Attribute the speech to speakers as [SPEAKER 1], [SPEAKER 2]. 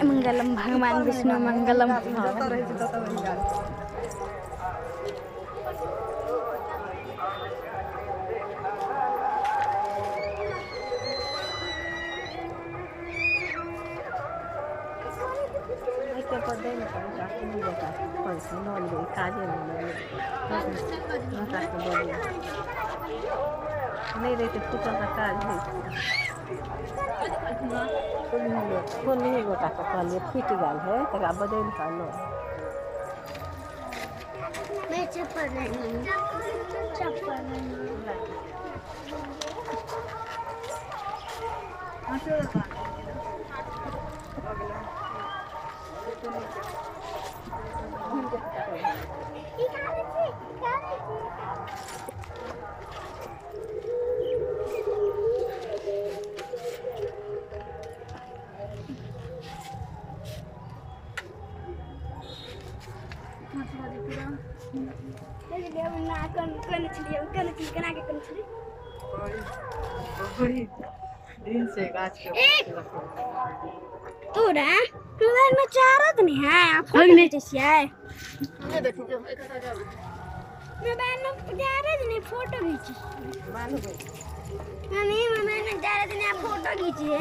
[SPEAKER 1] मंगलम भगवान विष्णु मंगलम।
[SPEAKER 2] नहीं रहते फूटा का काज है फूल नहीं गोटा का कहलिए फूट गल है तक बदल का लो
[SPEAKER 1] मैं चप्पल नहीं
[SPEAKER 2] दिन से गाछ के
[SPEAKER 1] तोरा मोबाइल में चार्ज नहीं है आप फोटो खींचिए मोबाइल में चार्ज नहीं फोटो खींचिए मम्मी मोबाइल में चार्ज नहीं आप फोटो खींचिए